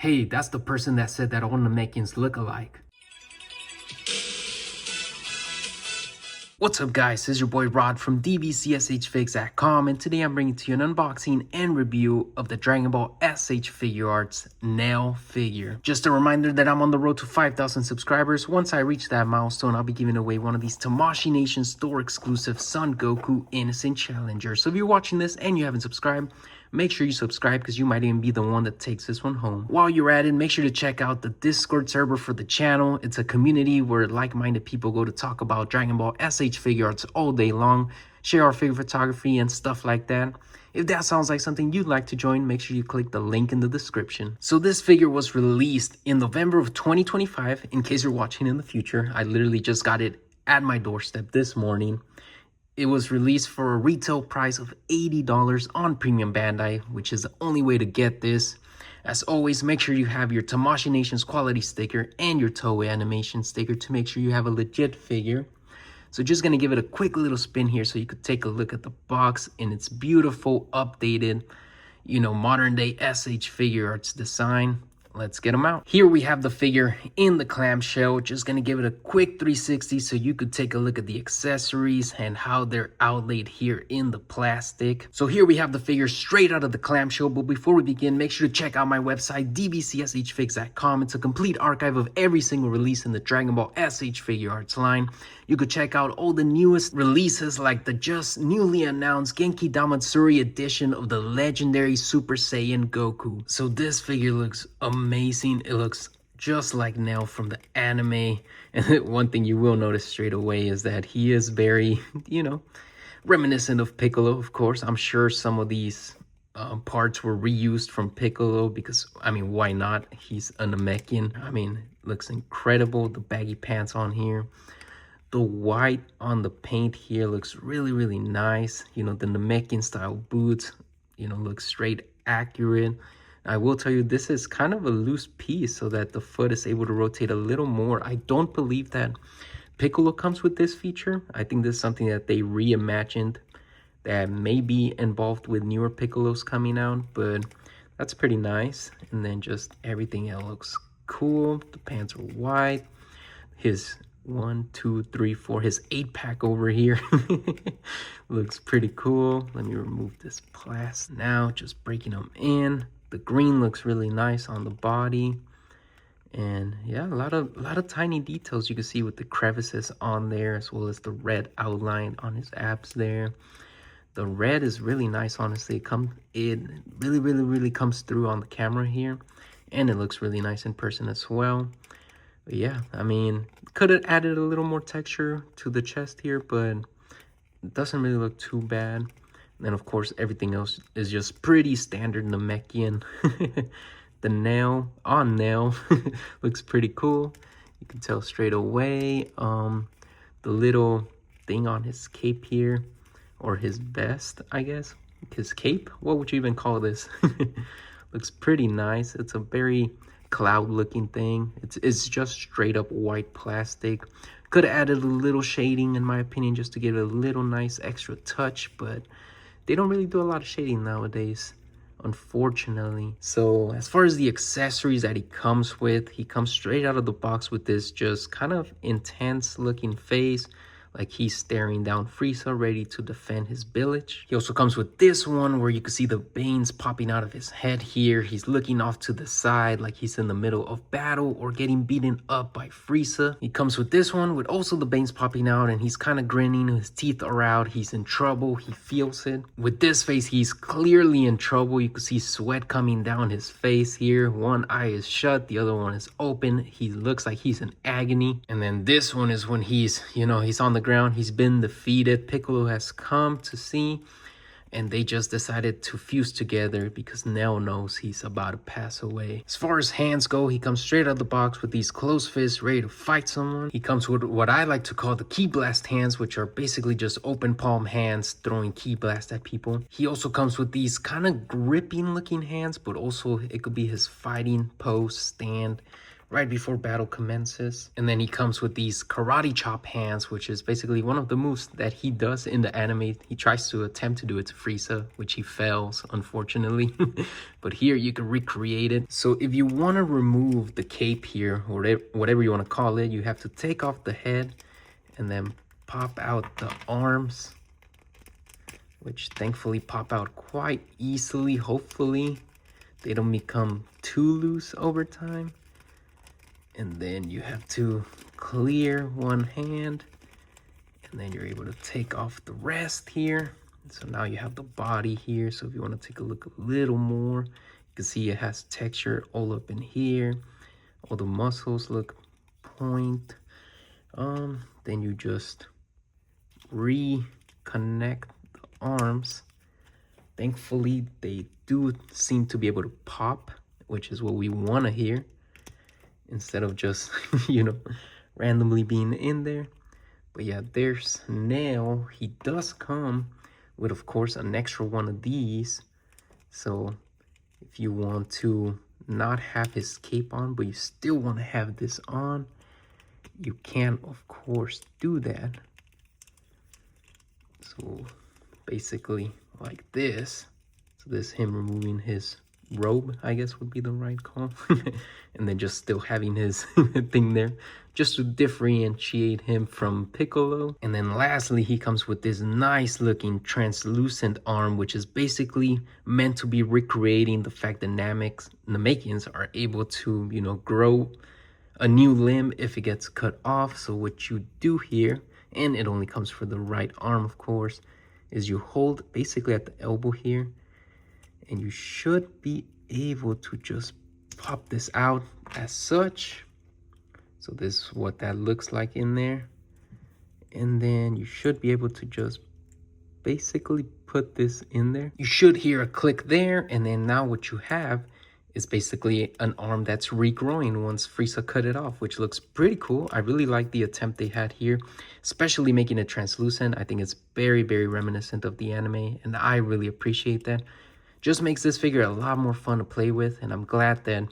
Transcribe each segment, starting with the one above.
Hey, that's the person that said that all Namekians look alike. What's up guys, this is your boy Rod from DBZSHFIGS.com, and today I'm bringing to you an unboxing and review of the Dragon Ball S.H.Figuarts Nail figure. Just a reminder that I'm on the road to 5,000 subscribers. Once I reach that milestone, I'll be giving away one of these Tamashii Nation store exclusive Son Goku Innocent Challenger. So if you're watching this and you haven't subscribed, make sure you subscribe because you might even be the one that takes this one home. While you're at it, make sure to check out the Discord server for the channel. It's a community where like-minded people go to talk about Dragon Ball S.H.Figuarts all day long, share our favorite photography and stuff like that. If that sounds like something you'd like to join, make sure you click the link in the description. So this figure was released in November of 2025. In case you're watching in the future, I literally just got it at my doorstep this morning. It was released for a retail price of $80 on Premium Bandai, which is the only way to get this. As always, make sure you have your Tamashii Nation's quality sticker and your Toei animation sticker to make sure you have a legit figure. So just going to give it a quick little spin here so you could take a look at the box in its beautiful, updated, modern day S.H.Figuarts design. Let's get them out. Here we have the figure in the clamshell. Just gonna give it a quick 360 so you could take a look at the accessories and how they're outlaid here in the plastic. So here we have the figure straight out of the clamshell. But before we begin, make sure to check out my website, DBZSHFIGS.com. It's a complete archive of every single release in the Dragon Ball S.H.Figuarts line. You could check out all the newest releases like the just newly announced Genki Damatsuri edition of the legendary Super Saiyan Goku. So this figure looks amazing. It looks just like Nail from the anime. And one thing you will notice straight away is that he is very, reminiscent of Piccolo, of course. I'm sure some of these parts were reused from Piccolo because, why not? He's a Namekian. Looks incredible. The baggy pants on here. The white on the paint here looks really, really nice. The Namekian style boots, look straight accurate. I will tell you, this is kind of a loose piece so that the foot is able to rotate a little more. I don't believe that Piccolo comes with this feature. I think this is something that they reimagined that may be involved with newer Piccolos coming out, but that's pretty nice. And then just everything else looks cool. The pants are white. His 1, 2, 3, 4, his 8-pack over here looks pretty cool. Let me remove this plastic now, just breaking them in. The green looks really nice on the body, and yeah, a lot of tiny details you can see with the crevices on there, as well as the red outline on his abs there. The red is really nice, honestly. It really comes through on the camera here, and it looks really nice in person as well. But yeah, could have added a little more texture to the chest here, but it doesn't really look too bad. And then, of course, everything else is just pretty standard Namekian. The nail looks pretty cool. You can tell straight away. The little thing on his cape here, or his vest, I guess. His cape? What would you even call this? Looks pretty nice. It's a very cloud looking thing. It's just straight up white plastic. Could have added a little shading, in my opinion, just to give it a little nice extra touch, but they don't really do a lot of shading nowadays, unfortunately. So as far as the accessories that he comes straight out of the box with this just kind of intense looking face, like he's staring down Frieza, ready to defend his village. He also comes with this one where you can see the veins popping out of his head here. He's looking off to the side like he's in the middle of battle or getting beaten up by Frieza. He comes with this one with also the veins popping out, and he's kind of grinning. His teeth are out. He's in trouble. He feels it. With this face, he's clearly in trouble. You can see sweat coming down his face here. One eye is shut. The other one is open. He looks like he's in agony. And then this one is when he's on the ground. He's been defeated. Piccolo has come to see, and they just decided to fuse together because Nell knows he's about to pass away. As far as hands go, he comes straight out of the box with these closed fists ready to fight someone. He comes with what I like to call the Ki Blast hands, which are basically just open palm hands throwing Ki Blast at people. He also comes with these kind of gripping looking hands, but also it could be his fighting pose stand right before battle commences. And then he comes with these karate chop hands, which is basically one of the moves that he does in the anime. He tries to attempt to do it to Frieza, which he fails, unfortunately. But here you can recreate it. So if you want to remove the cape here, or whatever you want to call it, you have to take off the head and then pop out the arms, which thankfully pop out quite easily. Hopefully they don't become too loose over time. And then you have to clear one hand, and then you're able to take off the rest here. So now you have the body here. So if you want to take a look a little more, you can see it has texture all up in here. All the muscles look point. Then you just reconnect the arms. Thankfully, they do seem to be able to pop, which is what we want to hear, instead of just, you know, randomly being in there. But yeah, there's Nail. He does come with, of course, an extra one of these. So if you want to not have his cape on, but you still want to have this on, you can, of course, do that. So basically like this. So this is him removing his robe, I guess would be the right call. And then just still having his thing there, just to differentiate him from Piccolo. And then lastly, he comes with this nice looking translucent arm, which is basically meant to be recreating the fact that Namekians are able to, you know, grow a new limb if it gets cut off. So what you do here, and it only comes for the right arm, of course, is you hold basically at the elbow here, and you should be able to just pop this out as such. So this is what that looks like in there. And then you should be able to just basically put this in there. You should hear a click there, and then now what you have is basically an arm that's regrowing once Frieza cut it off, which looks pretty cool. I really like the attempt they had here, especially making it translucent. I think it's very, very reminiscent of the anime, and I really appreciate that. Just makes this figure a lot more fun to play with, and I'm glad that,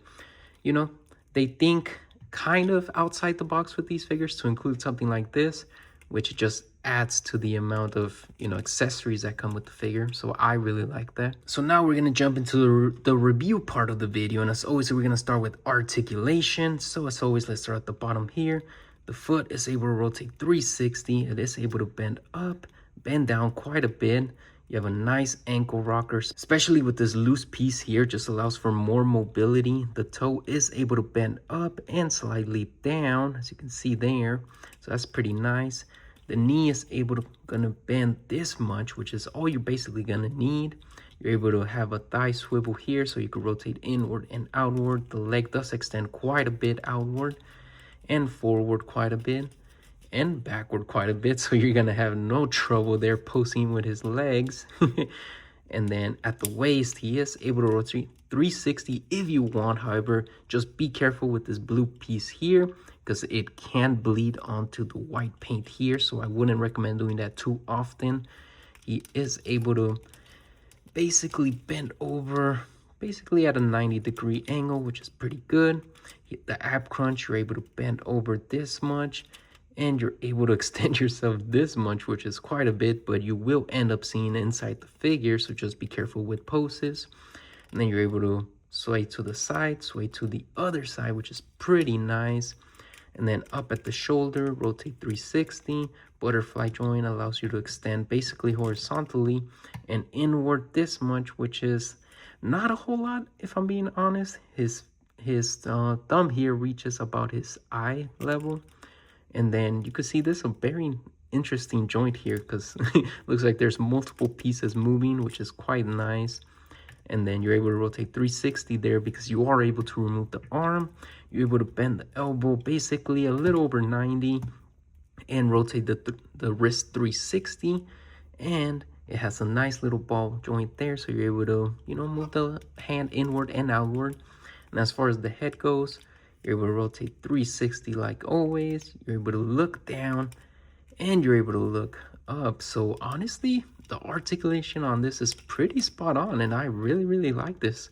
you know, they think kind of outside the box with these figures to include something like this, which just adds to the amount of, you know, accessories that come with the figure. So I really like that. So now we're gonna jump into the review part of the video, and as always, we're gonna start with articulation. So as always, let's start at the bottom here. The foot is able to rotate 360. It is able to bend up, bend down quite a bit. You have a nice ankle rocker, especially with this loose piece here, just allows for more mobility. The toe is able to bend up and slightly down, as you can see there. So that's pretty nice. The knee is able to gonna bend this much, which is all you're basically gonna need. You're able to have a thigh swivel here, so you can rotate inward and outward. The leg does extend quite a bit outward and forward quite a bit, and backward quite a bit, so you're gonna have no trouble there posing with his legs. And then at the waist, he is able to rotate 360 if you want. However, just be careful with this blue piece here, because it can bleed onto the white paint here, so I wouldn't recommend doing that too often. He is able to basically bend over basically at a 90-degree angle, which is pretty good. The ab crunch, you're able to bend over this much, and you're able to extend yourself this much, which is quite a bit, but you will end up seeing inside the figure, so just be careful with poses. And then you're able to sway to the side, sway to the other side, which is pretty nice. And then up at the shoulder, rotate 360. Butterfly joint allows you to extend basically horizontally and inward this much, which is not a whole lot, if I'm being honest. His thumb here reaches about his eye level. And then you can see this a very interesting joint here, because it looks like there's multiple pieces moving, which is quite nice. And then you're able to rotate 360 there, because you are able to remove the arm. You're able to bend the elbow basically a little over 90 and rotate the wrist 360. And it has a nice little ball joint there, so you're able to, you know, move the hand inward and outward. And as far as the head goes, you're able to rotate 360 like always. You're able to look down and you're able to look up. So honestly, the articulation on this is pretty spot on, and I really, really like this.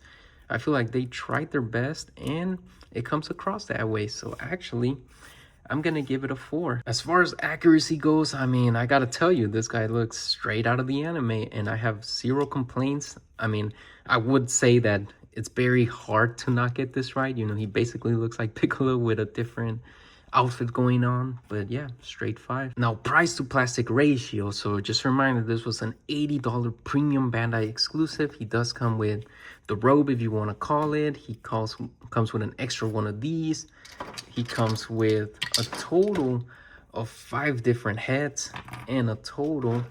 I feel like they tried their best and it comes across that way. So actually, I'm gonna give it a 4. As far as accuracy goes, I mean, I gotta tell you, this guy looks straight out of the anime and I have 0 complaints. I mean, I would say that it's very hard to not get this right. You know, he basically looks like Piccolo with a different outfit going on, but yeah, straight 5. Now, price to plastic ratio. So just a reminder, this was an $80 premium Bandai exclusive. He does come with the robe, if you want to call it. He comes with an extra one of these. He comes with a total of 5 different heads and a total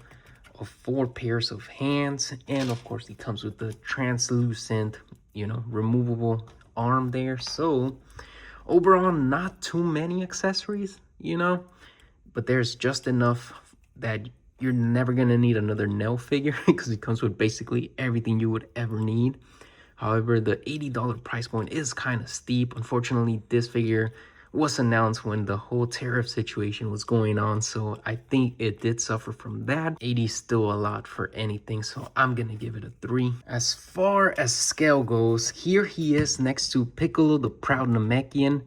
of 4 pairs of hands. And of course, he comes with the translucent, you know, removable arm there. So overall, not too many accessories, you know, but there's just enough that you're never going to need another Nell figure because it comes with basically everything you would ever need. However, the $80 price point is kind of steep. Unfortunately, this figure was announced when the whole tariff situation was going on, so I think it did suffer from that. 80 is still a lot for anything, so I'm gonna give it a 3. As far as scale goes, here he is next to Piccolo the Proud Namekian,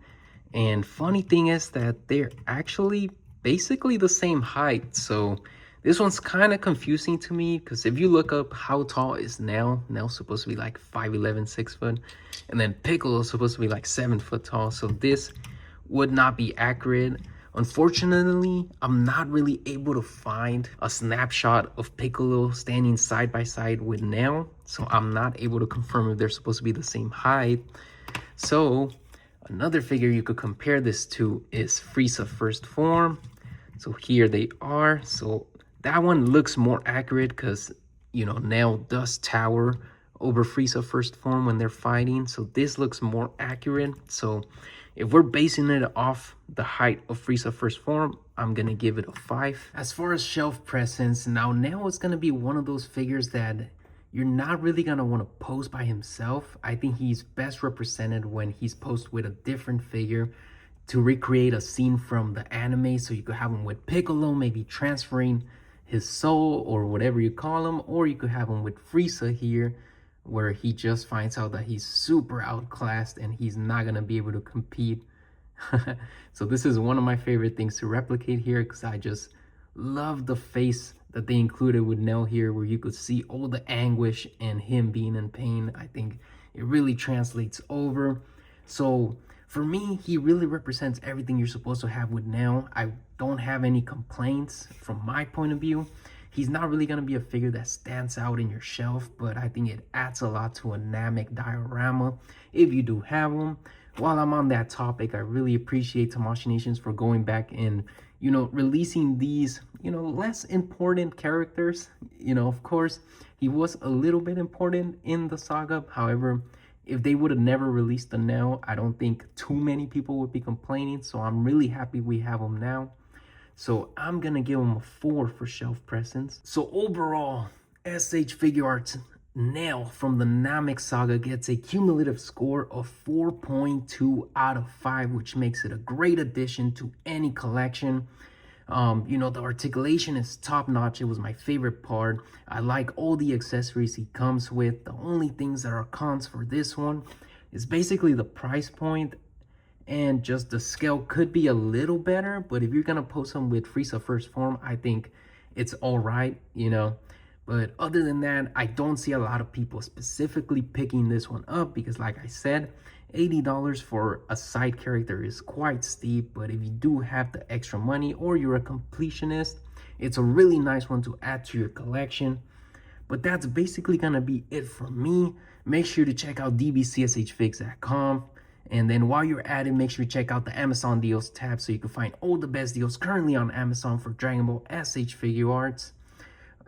and funny thing is that they're actually basically the same height, so this one's kind of confusing to me because if you look up how tall is Nell, Nell's supposed to be like 5'11", 6 foot, and then Piccolo's supposed to be like 7 foot tall, so this would not be accurate. Unfortunately, I'm not really able to find a snapshot of Piccolo standing side by side with Nell, so I'm not able to confirm if they're supposed to be the same height. So another figure you could compare this to is Frieza First Form. So here they are. So that one looks more accurate because, you know, Nell does tower over Frieza First Form when they're fighting. So this looks more accurate. So if we're basing it off the height of Frieza First Form, I'm going to give it a 5. As far as shelf presence, now Nell is going to be one of those figures that you're not really going to want to pose by himself. I think he's best represented when he's posed with a different figure to recreate a scene from the anime. So you could have him with Piccolo, maybe transferring his soul or whatever you call him, or you could have him with Frieza here, where he just finds out that he's super outclassed and he's not going to be able to compete. So this is one of my favorite things to replicate here because I just love the face that they included with Nell here, where you could see all the anguish and him being in pain. I think it really translates over. So for me, he really represents everything you're supposed to have with Nell. I don't have any complaints from my point of view. He's not really going to be a figure that stands out in your shelf, but I think it adds a lot to a Namek diorama if you do have them. While I'm on that topic, I really appreciate Tamashii Nations for going back and, you know, releasing these, you know, less important characters. You know, of course, he was a little bit important in the saga. However, if they would have never released the Nell, I don't think too many people would be complaining. So I'm really happy we have him now. So I'm going to give him a 4 for shelf presence. So overall, S.H.Figuarts Nell from the Namek saga gets a cumulative score of 4.2 out of 5, which makes it a great addition to any collection. You know, the articulation is top notch. It was my favorite part. I like all the accessories he comes with. The only things that are cons for this one is basically the price point, and just the scale could be a little better. But if you're gonna post them with Frieza First Form, I think it's all right, you know. But other than that, I don't see a lot of people specifically picking this one up because, like I said, $80 for a side character is quite steep. But if you do have the extra money or you're a completionist, it's a really nice one to add to your collection. But that's basically gonna be it from me. Make sure to check out DBZSHFIGS.com. And then while you're at it, make sure you check out the Amazon deals tab so you can find all the best deals currently on Amazon for Dragon Ball S.H.Figuarts.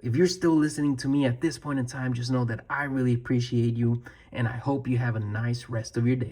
If you're still listening to me at this point in time, just know that I really appreciate you, and I hope you have a nice rest of your day.